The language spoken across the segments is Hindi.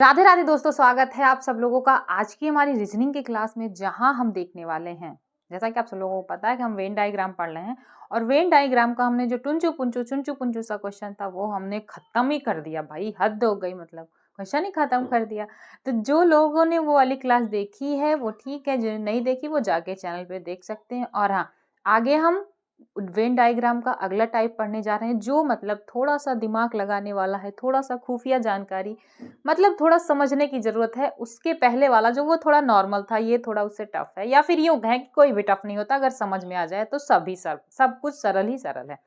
राधे राधे दोस्तों, स्वागत है आप सब लोगों का आज की हमारी रीजनिंग की क्लास में, जहां हम देखने वाले हैं, जैसा कि आप सब लोगों को पता है कि हम वेन डायग्राम पढ़ रहे हैं। और वेन डायग्राम का हमने जो चुंचू पुंचू सा क्वेश्चन था वो हमने खत्म ही कर दिया भाई, हद हो गई, मतलब क्वेश्चन ही खत्म कर दिया। तो जो लोगों ने वो वाली क्लास देखी है वो ठीक है, जो नहीं देखी वो जाके चैनल पे देख सकते हैं। और हाँ, आगे हम वेन डायग्राम का अगला टाइप पढ़ने जा रहे हैं, जो मतलब थोड़ा सा दिमाग लगाने वाला है, थोड़ा सा खुफिया जानकारी, मतलब थोड़ा समझने की जरूरत है। उसके पहले वाला जो वो थोड़ा नॉर्मल था, ये थोड़ा उससे टफ है, या फिर यूं है कि कोई भी टफ नहीं होता, अगर समझ में आ जाए तो सब कुछ सरल ही सरल है।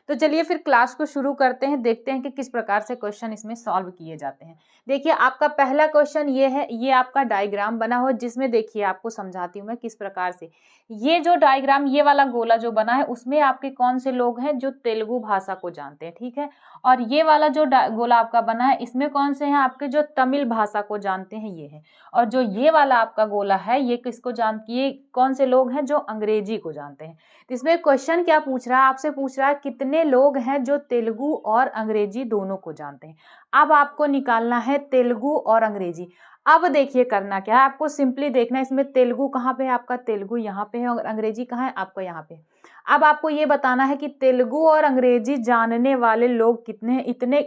तो चलिए फिर क्लास को शुरू करते हैं, देखते हैं कि किस प्रकार से क्वेश्चन इसमें सॉल्व किए जाते हैं। देखिए आपका पहला क्वेश्चन ये है, ये आपका डायग्राम बना हुआ, जिसमें देखिए आपको समझाती हूँ मैं किस प्रकार से। ये जो डायग्राम, ये वाला गोला जो बना है, उसमें आपके कौन से लोग हैं जो तेलुगु भाषा को जानते हैं, ठीक है। और ये वाला जो गोला आपका बना है, इसमें कौन से हैं आपके जो तमिल भाषा को जानते हैं, ये है। और जो ये वाला आपका गोला है, ये किसको जानती है, कौन से लोग हैं जो अंग्रेजी को जानते हैं। तो इसमें क्वेश्चन क्या पूछ रहा है, आपसे पूछ रहा है कितने लोग हैं जो तेलुगु और अंग्रेजी दोनों को जानते हैं। अब आपको निकालना है तेलुगु और अंग्रेजी। अब देखिए करना क्या है, आपको सिंपली देखना है इसमें तेलुगु कहाँ पे है, आपका तेलुगु यहाँ पे है, और अंग्रेजी कहाँ है, आपका यहाँ पे। अब आपको ये बताना है कि तेलुगु और अंग्रेजी जानने वाले लोग कितने हैं, इतने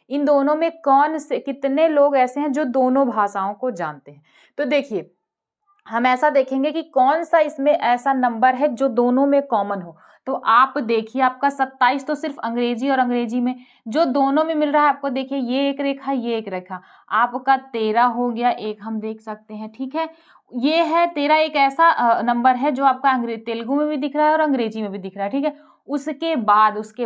इन दोनों में कौन से कितने लोग ऐसे हैं जो दोनों भाषाओं को जानते हैं। तो देखिए हम ऐसा देखेंगे कि कौन सा इसमें ऐसा नंबर है जो दोनों में कॉमन हो। तो आप देखिए आपका 27 तो सिर्फ अंग्रेजी और अंग्रेजी में, जो दोनों में मिल रहा है आपको, देखिए ये एक रेखा, ये एक रेखा, आपका 13 हो गया, एक हम देख सकते हैं, ठीक है। ये है 13, एक ऐसा नंबर है जो आपका तेलुगु में भी दिख रहा है और अंग्रेजी में भी दिख रहा है, ठीक है। उसके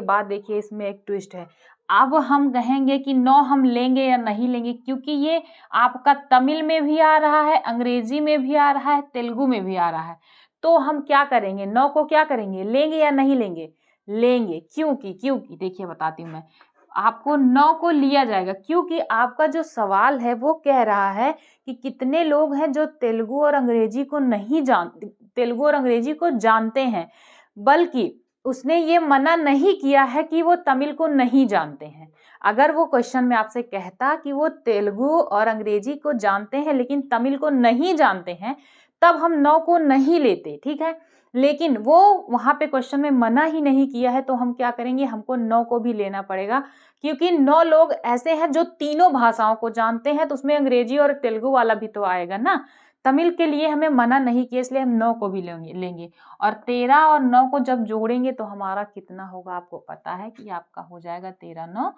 बाद देखिए इसमें एक ट्विस्ट है। अब हम कहेंगे कि 9 हम लेंगे या नहीं लेंगे, क्योंकि ये आपका तमिल में भी आ रहा है, अंग्रेजी में भी आ रहा है, तेलुगु में भी आ रहा है। तो हम क्या करेंगे, 9 को क्या करेंगे, लेंगे या नहीं लेंगे, लेंगे। क्योंकि देखिए बताती हूँ मैं आपको, 9 को लिया जाएगा, क्योंकि आपका जो सवाल है वो कह रहा है कि कितने लोग हैं जो तेलुगु और अंग्रेजी को नहीं जानते, तेलुगु और अंग्रेजी को जानते हैं, बल्कि उसने ये मना नहीं किया है कि वो तमिल को नहीं जानते हैं। अगर वो क्वेश्चन में आपसे कहता कि वो तेलुगु और अंग्रेजी को जानते हैं लेकिन तमिल को नहीं जानते हैं, तब हम 9 को नहीं लेते, ठीक है। लेकिन वो वहां पे क्वेश्चन में मना ही नहीं किया है, तो हम क्या करेंगे, हमको 9 को भी लेना पड़ेगा, क्योंकि 9 लोग ऐसे हैं जो तीनों भाषाओं को जानते हैं, तो उसमें अंग्रेजी और तेलुगु वाला भी तो आएगा ना। तमिल के लिए हमें मना नहीं किया, इसलिए हम 9 को भी लेंगे। और 13 और 9 को जब जोड़ेंगे तो हमारा कितना होगा, आपको पता है कि आपका हो जाएगा 13 9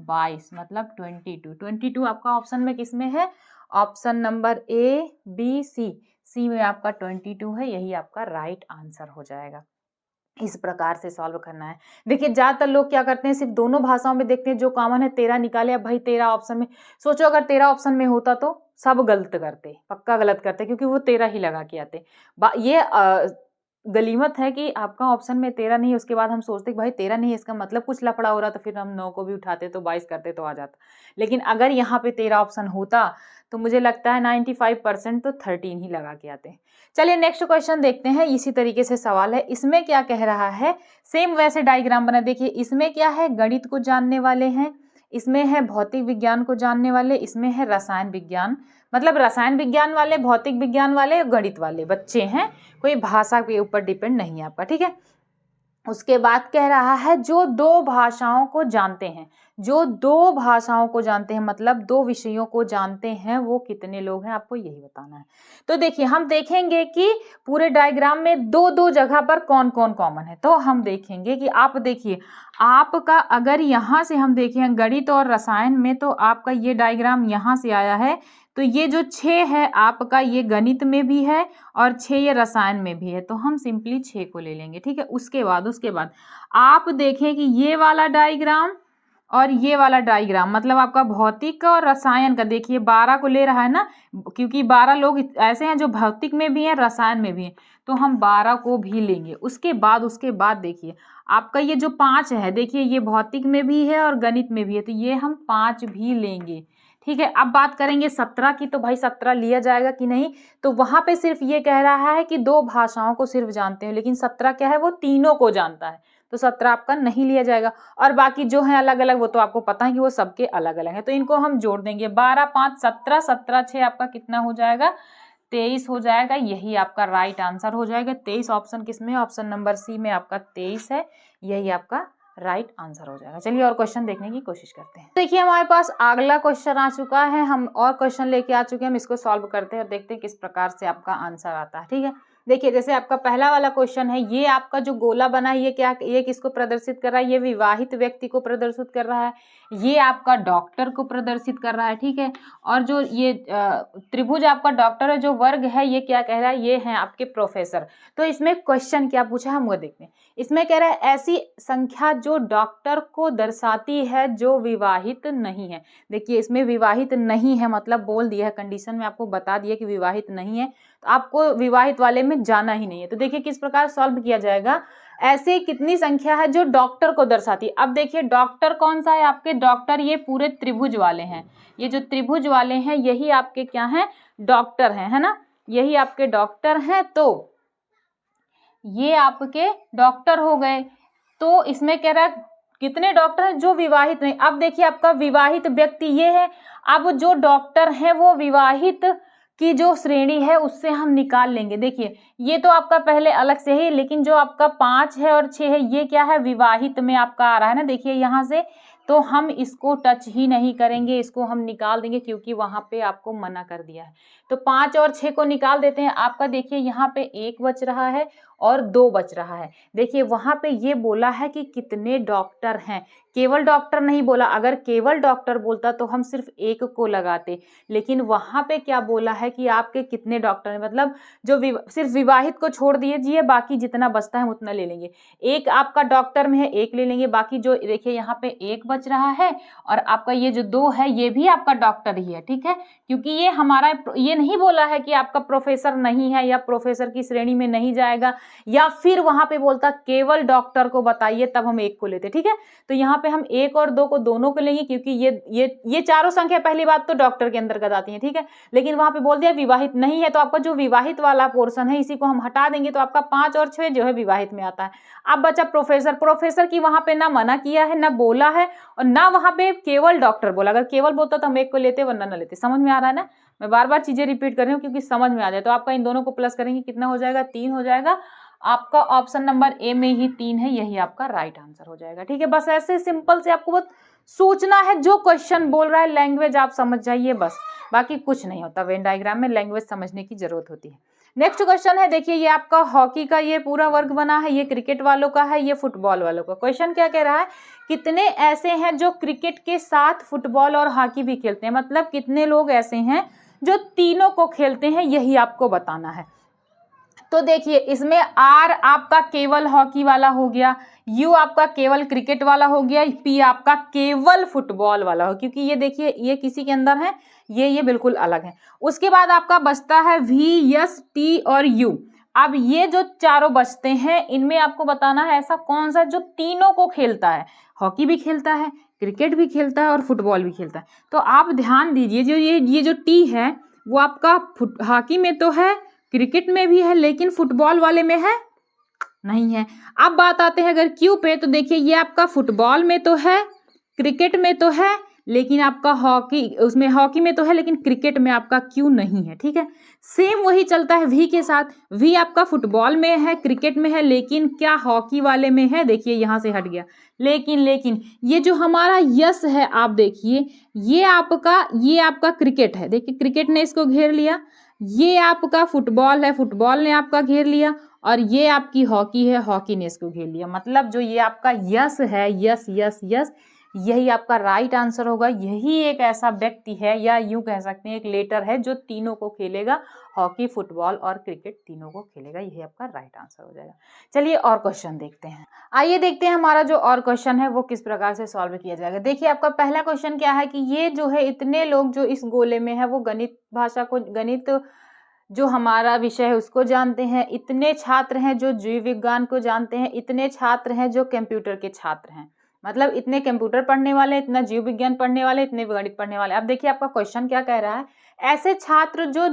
22, मतलब 22 आपका ऑप्शन में किसमें है, option number A B C में आपका 22 है, यही आपका राइट आंसर हो जाएगा। इस प्रकार से सॉल्व करना है। देखिए ज्यादातर लोग क्या करते हैं, सिर्फ दोनों भाषाओं में देखते हैं, जो कॉमन है 13 निकाले, अब भाई 13 ऑप्शन में, सोचो अगर 13 ऑप्शन में होता तो सब गलत करते, पक्का गलत करते, क्योंकि वो 13 ही लगा के आते। ये गलीमत है कि आपका ऑप्शन में 13 नहीं है, उसके बाद हम सोचते भाई 13 नहीं है, इसका मतलब कुछ लफड़ा हो रहा, तो फिर हम 9 को भी उठाते तो 22 करते तो आ जाता। लेकिन अगर यहाँ पे 13 ऑप्शन होता तो मुझे लगता है 95% तो 13 ही लगा के आते। चलिए नेक्स्ट क्वेश्चन देखते हैं, इसी तरीके से सवाल है। इसमें क्या कह रहा है, सेम वैसे डायग्राम बना, देखिए इसमें क्या है, गणित को जानने वाले हैं, इसमें है भौतिक विज्ञान को जानने वाले, इसमें है रसायन विज्ञान, मतलब रसायन विज्ञान वाले, भौतिक विज्ञान वाले, गणित वाले बच्चे हैं, कोई भाषा के ऊपर डिपेंड नहीं है आपका, ठीक है। उसके बाद कह रहा है जो 2 भाषाओं को जानते हैं, जो 2 भाषाओं को जानते हैं, मतलब 2 विषयों को जानते हैं, वो कितने लोग हैं, आपको यही बताना है। तो देखिए हम देखेंगे कि पूरे डायग्राम में 2-2 जगह पर कौन कौन कॉमन है। तो हम देखेंगे कि आप देखिए, आपका अगर यहाँ से हम देखें गणित और रसायन में, तो आपका ये डायग्राम यहाँ से आया है, तो ये जो 6 है आपका, ये गणित में भी है और 6 ये रसायन में भी है, तो हम सिंपली 6 को ले लेंगे, ठीक है। उसके बाद आप देखें कि ये वाला डायग्राम और ये वाला डायग्राम, मतलब आपका भौतिक का और रसायन का, देखिए 12 को ले रहा है ना, क्योंकि 12 लोग ऐसे हैं जो भौतिक में भी हैं, रसायन में भी हैं, तो हम 12 को भी लेंगे। उसके बाद देखिए आपका ये जो 5 है, देखिए ये भौतिक में भी है और गणित में भी है, तो ये हम 5 भी लेंगे, ठीक है। अब बात करेंगे 17 की, तो भाई 17 लिया जाएगा कि नहीं, तो वहां पे सिर्फ ये कह रहा है कि 2 भाषाओं को सिर्फ जानते हैं, लेकिन 17 क्या है, वो तीनों को जानता है, तो 17 आपका नहीं लिया जाएगा। और बाकी जो है अलग अलग वो तो आपको पता है कि वो सबके अलग अलग है, तो इनको हम जोड़ देंगे। 12 5 17, 17 6 आपका कितना हो जाएगा, 23 हो जाएगा। यही आपका राइट आंसर हो जाएगा। 23 ऑप्शन किसमें है, ऑप्शन नंबर सी में आपका 23 है, यही आपका राइट आंसर हो जाएगा। चलिए और क्वेश्चन देखने की कोशिश करते हैं। देखिए हमारे पास अगला क्वेश्चन आ चुका है, हम और क्वेश्चन लेके आ चुके हैं, हम इसको सॉल्व करते हैं और देखते हैं किस प्रकार से आपका आंसर आता है। ठीक है, देखिए जैसे आपका पहला वाला क्वेश्चन है, ये आपका जो गोला बना है ये क्या, ये किसको प्रदर्शित कर रहा है, ये विवाहित व्यक्ति को प्रदर्शित कर रहा है, ये आपका डॉक्टर को प्रदर्शित कर रहा है। ठीक है, और जो ये त्रिभुज आपका डॉक्टर है, जो वर्ग है ये क्या कह रहा है, ये है आपके प्रोफेसर। तो इसमें क्वेश्चन क्या पूछा है हम वो देखते हैं। इसमें कह रहा है ऐसी संख्या जो डॉक्टर को दर्शाती है जो विवाहित नहीं है। देखिए इसमें विवाहित नहीं है मतलब बोल दिया है, कंडीशन में आपको बता दिया कि विवाहित नहीं है, तो आपको विवाहित वाले में जाना ही नहीं है। तो देखिए किस प्रकार सॉल्व किया जाएगा। ऐसे कितनी संख्या है जो डॉक्टर को दर्शाती है। अब देखिए डॉक्टर कौन सा है, आपके डॉक्टर ये पूरे त्रिभुज वाले हैं, ये जो त्रिभुज वाले हैं यही आपके क्या हैं, डॉक्टर हैं, है ना, यही आपके डॉक्टर हैं। तो ये आपके डॉक्टर हो गए। तो इसमें कह रहा है कितने डॉक्टर हैं जो विवाहित नहीं। अब देखिए आपका विवाहित व्यक्ति ये है, अब जो डॉक्टर है वो विवाहित की जो श्रेणी है उससे हम निकाल लेंगे। देखिए ये तो आपका पहले अलग से है, लेकिन जो आपका 5 है और 6 है ये क्या है, विवाहित में आपका आ रहा है ना। देखिए यहाँ से तो हम इसको टच ही नहीं करेंगे, इसको हम निकाल देंगे क्योंकि वहां पे आपको मना कर दिया है। तो 5 और 6 को निकाल देते हैं। आपका देखिए यहाँ पे 1 बच रहा है और 2 बच रहा है। देखिए वहां पे ये बोला है कि कितने डॉक्टर हैं, केवल डॉक्टर नहीं बोला। अगर केवल डॉक्टर बोलता तो हम सिर्फ 1 को लगाते, लेकिन वहां पे क्या बोला है कि आपके कितने डॉक्टर हैं, मतलब जो सिर्फ विवाहित को छोड़ दीजिए, बाकी जितना बचता है उतना ले लेंगे। 1 आपका डॉक्टर में है, 1 ले लेंगे, बाकी जो देखिए यहाँ पे 1 बच रहा है और आपका ये जो 2 है ये भी आपका डॉक्टर ही है। ठीक है, क्योंकि ये हमारा ये नहीं बोला है कि आपका प्रोफेसर नहीं है या प्रोफेसर की श्रेणी में नहीं जाएगा, या फिर वहां पे बोलता केवल डॉक्टर को बताइए तब हम 1 को लेते। ठीक है, तो यहाँ पे हम 1 और 2 को दोनों को लेंगे क्योंकि ये चारों संख्या पहली बात तो डॉक्टर के अंतर्गत आती है। ठीक है, लेकिन वहां पे बोल दिया विवाहित नहीं है, तो आपका जो विवाहित वाला पोर्शन है इसी को हम हटा देंगे, तो आपका 5 और 6 जो है विवाहित में आता है। अब बचा प्रोफेसर। प्रोफेसर की वहां पे ना मना किया है, ना बोला है, और ना वहां पे केवल डॉक्टर बोला। अगर केवल बोलता तो हम 1 को लेते वरना ना लेते। समझ में आ रहा है ना, मैं बार बार चीजें रिपीट कर रही हूँ क्योंकि समझ में आ जाए। तो आपका इन दोनों को प्लस करेंगे कितना हो जाएगा, 3 हो जाएगा। आपका ऑप्शन नंबर ए में ही 3 है, यही आपका राइट आंसर हो जाएगा। ठीक है, बस ऐसे सिंपल से आपको बहुत सोचना है, जो क्वेश्चन बोल रहा है लैंग्वेज आप समझ जाइए बस, बाकी कुछ नहीं होता। वेन डायग्राम में लैंग्वेज समझने की जरूरत होती है। नेक्स्ट क्वेश्चन है, देखिए ये आपका हॉकी का ये पूरा वर्ग बना है, ये क्रिकेट वालों का है, ये फुटबॉल वालों का। क्वेश्चन क्या कह रहा है, कितने ऐसे हैं जो क्रिकेट के साथ फुटबॉल और हॉकी भी खेलते हैं, मतलब कितने लोग ऐसे हैं जो तीनों को खेलते हैं, यही आपको बताना है। तो देखिए इसमें आर आपका केवल हॉकी वाला हो गया, यू आपका केवल क्रिकेट वाला हो गया, पी आपका केवल फुटबॉल वाला हो, क्योंकि ये देखिए ये किसी के अंदर है, ये बिल्कुल अलग है। उसके बाद आपका बचता है वी, एस, टी और यू। अब ये जो चारों बचते हैं इनमें आपको बताना है ऐसा कौन सा जो तीनों को खेलता है, हॉकी भी खेलता है, क्रिकेट भी खेलता है और फुटबॉल भी खेलता है। तो आप ध्यान दीजिए, जो ये जो टी है वो आपका हॉकी में तो है, क्रिकेट में भी है, लेकिन फुटबॉल वाले में है नहीं है। अब बात आते हैं अगर क्यू पे, तो देखिए ये आपका फुटबॉल में तो है, क्रिकेट में तो है, लेकिन आपका हॉकी उसमें हॉकी में तो है लेकिन क्रिकेट में आपका क्यू नहीं है। ठीक है, सेम वही चलता है वी के साथ। वी आपका फुटबॉल में है, क्रिकेट में है, लेकिन क्या हॉकी वाले में है, देखिए यहां से हट गया। लेकिन ये जो हमारा यस है, आप देखिए ये आपका क्रिकेट है, देखिए क्रिकेट ने इसको घेर लिया। ये आपका फुटबॉल है, फुटबॉल ने आपका घेर लिया, और ये आपकी हॉकी है, हॉकी ने इसको घेर लिया। मतलब जो ये आपका यस है, यस यस यस, यही आपका राइट आंसर होगा। यही एक ऐसा व्यक्ति है, या यूं कह सकते हैं एक लेटर है, जो तीनों को खेलेगा, हॉकी, फुटबॉल और क्रिकेट तीनों को खेलेगा। यही आपका राइट आंसर हो जाएगा। चलिए और क्वेश्चन देखते हैं। आइए देखते हैं हमारा जो और क्वेश्चन है वो किस प्रकार से सॉल्व किया जाएगा। देखिए आपका पहला क्वेश्चन क्या है कि ये जो है इतने लोग जो इस गोले में है वो गणित भाषा को, गणित जो हमारा विषय है उसको जानते हैं, इतने छात्र हैं जो जीव विज्ञान को जानते हैं, इतने छात्र हैं जो कंप्यूटर के छात्र हैं, मतलब इतने कंप्यूटर पढ़ने वाले, इतना जीव विज्ञान पढ़ने वाले, इतने गणित पढ़ने वाले। अब देखिए आपका क्वेश्चन क्या कह रहा है, ऐसे छात्र जो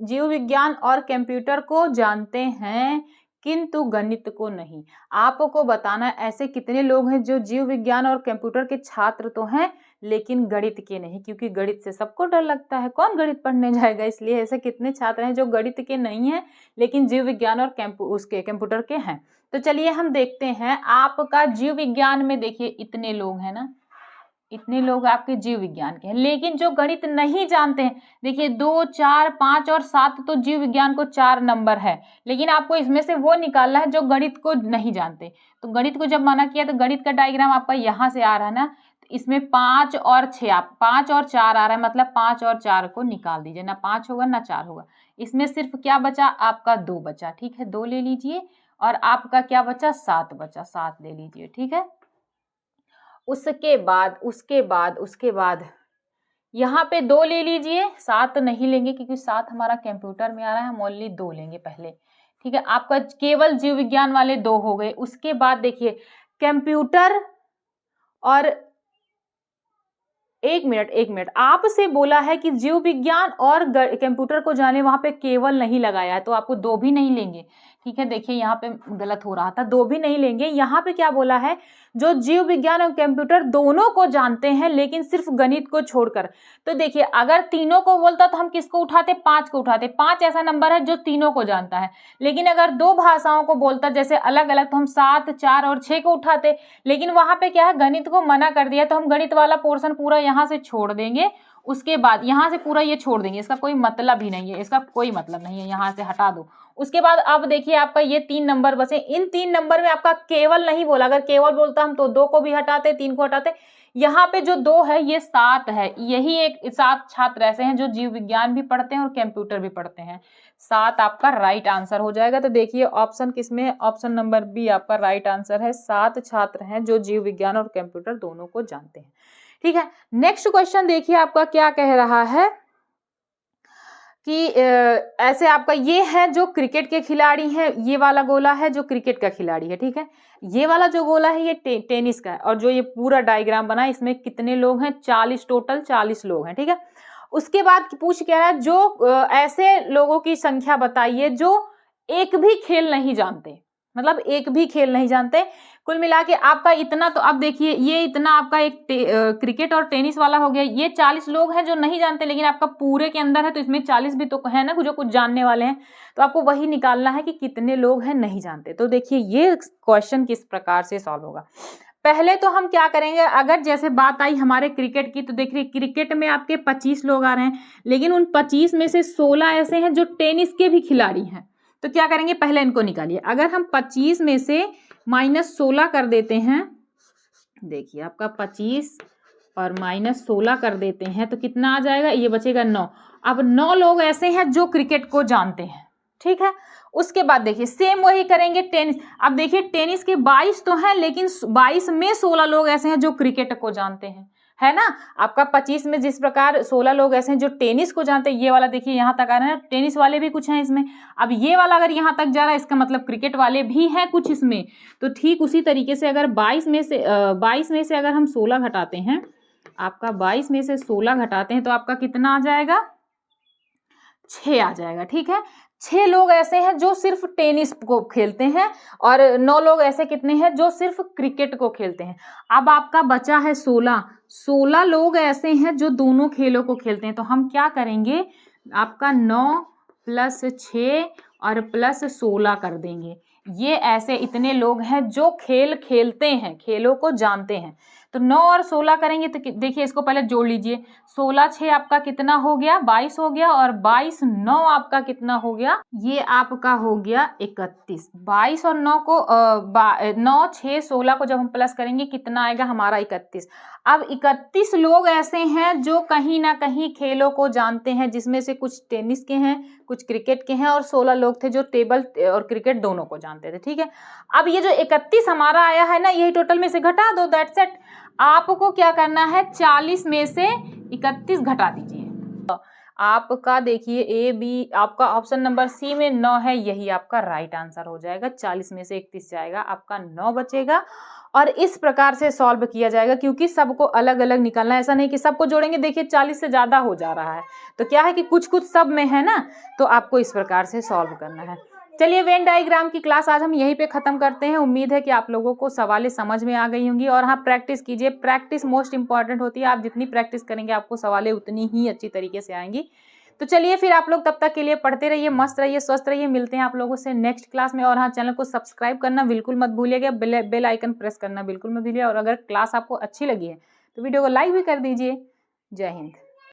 जीव विज्ञान और कंप्यूटर को जानते हैं किंतु गणित को नहीं। आपको बताना ऐसे कितने लोग हैं जो जीव विज्ञान और कंप्यूटर के छात्र तो हैं लेकिन गणित के नहीं, क्योंकि गणित से सबको डर लगता है, कौन गणित पढ़ने जाएगा। इसलिए ऐसे कितने छात्र हैं जो गणित के नहीं हैं लेकिन जीव विज्ञान और कंप्यूटर के हैं। तो चलिए हम देखते हैं आपका जीव विज्ञान में, देखिए इतने लोग हैं ना, इतने लोग आपके जीव विज्ञान के हैं, लेकिन जो गणित नहीं जानते हैं, देखिए 2, 4, 5 और 7 तो जीव विज्ञान को 4 नंबर है, लेकिन आपको इसमें से वो निकालना है जो गणित को नहीं जानते। तो गणित को जब मना किया तो गणित का डायग्राम आपका यहाँ से आ रहा है ना, तो इसमें 5 और 6, आप 5 और 4 आ रहा है, मतलब 5 और 4 को निकाल दीजिए, ना 5 होगा ना 4 होगा। इसमें सिर्फ क्या बचा, आपका 2 बचा, ठीक है, 2 ले लीजिए, और आपका क्या बचा, 7 बचा, 7 ले लीजिए, ठीक है। उसके बाद यहाँ पे 2 ले लीजिए, 7 नहीं लेंगे क्योंकि 7 हमारा कंप्यूटर में आ रहा है, हम ओनली 2 लेंगे पहले, ठीक है। आपका केवल जीव विज्ञान वाले 2 हो गए। उसके बाद देखिए कंप्यूटर और एक मिनट आपसे बोला है कि जीव विज्ञान और कंप्यूटर को जाने, वहां पे केवल नहीं लगाया है, तो आपको 2 भी नहीं लेंगे, ठीक है। देखिए यहाँ पे गलत हो रहा था, 2 भी नहीं लेंगे। यहाँ पे क्या बोला है, जो जीव विज्ञान और कंप्यूटर दोनों को जानते हैं लेकिन सिर्फ गणित को छोड़कर। तो देखिए अगर तीनों को बोलता तो हम किसको उठाते, 5 को उठाते। 5 ऐसा नंबर है जो तीनों को जानता है, लेकिन अगर 2 भाषाओं को बोलता जैसे अलग अलग तो हम 7, 4 और 6 को उठाते, लेकिन वहां पे क्या है, गणित को मना कर दिया, तो हम गणित वाला पोर्शन पूरा यहाँ से छोड़ देंगे। उसके बाद यहाँ से पूरा ये छोड़ देंगे, इसका कोई मतलब ही नहीं है, इसका कोई मतलब नहीं है, यहाँ से हटा दो। उसके बाद अब देखिए आपका ये 3 नंबर बचे। इन 3 नंबर में आपका केवल नहीं बोला, अगर केवल बोलता हम तो 2 को भी हटाते, 3 को हटाते। यहाँ पे जो 2 है ये 7 है, यही एक 7 छात्र ऐसे हैं जो जीव विज्ञान भी पढ़ते हैं और कंप्यूटर भी पढ़ते हैं। 7 आपका राइट आंसर हो जाएगा। तो देखिए ऑप्शन किसमें है, ऑप्शन नंबर बी आपका राइट आंसर है। 7 छात्र हैं जो जीव विज्ञान और कंप्यूटर दोनों को जानते हैं, ठीक है। नेक्स्ट क्वेश्चन देखिए आपका क्या कह रहा है कि ऐसे आपका ये है जो क्रिकेट के खिलाड़ी हैं, ये वाला गोला है जो क्रिकेट का खिलाड़ी है, ठीक है। ये वाला जो गोला है ये टेनिस का है, और जो ये पूरा डायग्राम बना है इसमें कितने लोग हैं, 40 टोटल 40 लोग हैं, ठीक है। उसके बाद पूछ क्या है, जो ऐसे लोगों की संख्या बताइए जो एक भी खेल नहीं जानते, मतलब एक भी खेल नहीं जानते। कुल मिला के आपका इतना, तो अब देखिए ये इतना आपका एक क्रिकेट और टेनिस वाला हो गया। ये 40 लोग हैं जो नहीं जानते, लेकिन आपका पूरे के अंदर है तो इसमें 40 भी तो है ना जो कुछ जानने वाले हैं, तो आपको वही निकालना है कि कितने लोग हैं नहीं जानते। तो देखिए ये क्वेश्चन किस प्रकार से सॉल्व होगा। पहले तो हम क्या करेंगे, अगर जैसे बात आई हमारे क्रिकेट की, तो देखिए क्रिकेट में आपके 25 लोग आ रहे हैं, लेकिन उन 25 में से 16 ऐसे हैं जो टेनिस के भी खिलाड़ी हैं। तो क्या करेंगे, पहले इनको निकालिए। अगर हम 25 में से -16 कर देते हैं, देखिए आपका 25 और -16 कर देते हैं तो कितना आ जाएगा, ये बचेगा 9। अब 9 लोग ऐसे हैं जो क्रिकेट को जानते हैं, ठीक है। उसके बाद देखिए सेम वही करेंगे टेनिस। अब देखिए टेनिस के 22 तो हैं, लेकिन 22 में 16 लोग ऐसे हैं जो क्रिकेट को जानते हैं, है ना। आपका 25 में जिस प्रकार 16 लोग ऐसे हैं जो टेनिस को जानते हैं, ये वाला देखिए यहाँ तक आ रहा है, टेनिस वाले भी कुछ हैं इसमें। अब ये वाला अगर यहाँ तक जा रहा है, इसका मतलब क्रिकेट वाले भी हैं कुछ इसमें। तो ठीक उसी तरीके से अगर 22 में से अगर हम 16 घटाते हैं, आपका 22 में से 16 घटाते हैं तो आपका कितना आ जाएगा, 6 आ जाएगा, ठीक है। 6 लोग ऐसे हैं जो सिर्फ टेनिस को खेलते हैं, और 9 लोग ऐसे कितने हैं जो सिर्फ क्रिकेट को खेलते हैं। अब आपका बचा है 16 लोग ऐसे हैं जो दोनों खेलों को खेलते हैं। तो हम क्या करेंगे, आपका 9 + 6 और +16 कर देंगे। ये ऐसे इतने लोग हैं जो खेल खेलते हैं, खेलों को जानते हैं। तो 9 और 16 करेंगे तो देखिए इसको पहले जोड़ लीजिए। 16 6 आपका कितना हो गया, 22 हो गया, और 22 9 आपका कितना हो गया, ये आपका हो गया 31। 22 और 9 को 9 6 16 को जब हम प्लस करेंगे कितना आएगा हमारा, 31। अब 31 लोग ऐसे हैं जो कहीं ना कहीं खेलों को जानते हैं, जिसमें से कुछ टेनिस के हैं, कुछ क्रिकेट के हैं, और 16 लोग थे जो टेबल और क्रिकेट दोनों को जानते थे, ठीक है। अब ये जो 31 हमारा आया है ना, यही टोटल में से घटा दो, दैट्स इट। आपको क्या करना है, 40 में से 31 घटा दीजिए। आपका देखिए ए बी, आपका ऑप्शन नंबर सी में 9 है, यही आपका राइट आंसर हो जाएगा। 40 में से 31 जाएगा, आपका 9 बचेगा। और इस प्रकार से सॉल्व किया जाएगा, क्योंकि सबको अलग अलग निकालना है, ऐसा नहीं कि सबको जोड़ेंगे। देखिए 40 से ज्यादा हो जा रहा है, तो क्या है कि कुछ कुछ सब में है ना, तो आपको इस प्रकार से सॉल्व करना है। चलिए वेन डायग्राम की क्लास आज हम यहीं पे खत्म करते हैं। उम्मीद है कि आप लोगों को सवालें समझ में आ गई होंगी और हाँ प्रैक्टिस कीजिए, प्रैक्टिस मोस्ट इंपॉर्टेंट होती है। आप जितनी प्रैक्टिस करेंगे आपको सवालें उतनी ही अच्छी तरीके से आएंगी। तो चलिए फिर आप लोग तब तक के लिए पढ़ते रहिए, मस्त रहिए, स्वस्थ रहिए। मिलते हैं आप लोगों से नेक्स्ट क्लास में। और हाँ चैनल को सब्सक्राइब करना बिल्कुल मत भूलिएगा, बेल आइकन प्रेस करना बिल्कुल मत भूलिए। और अगर क्लास आपको अच्छी लगी है तो वीडियो को लाइक भी कर दीजिए। जय हिंद।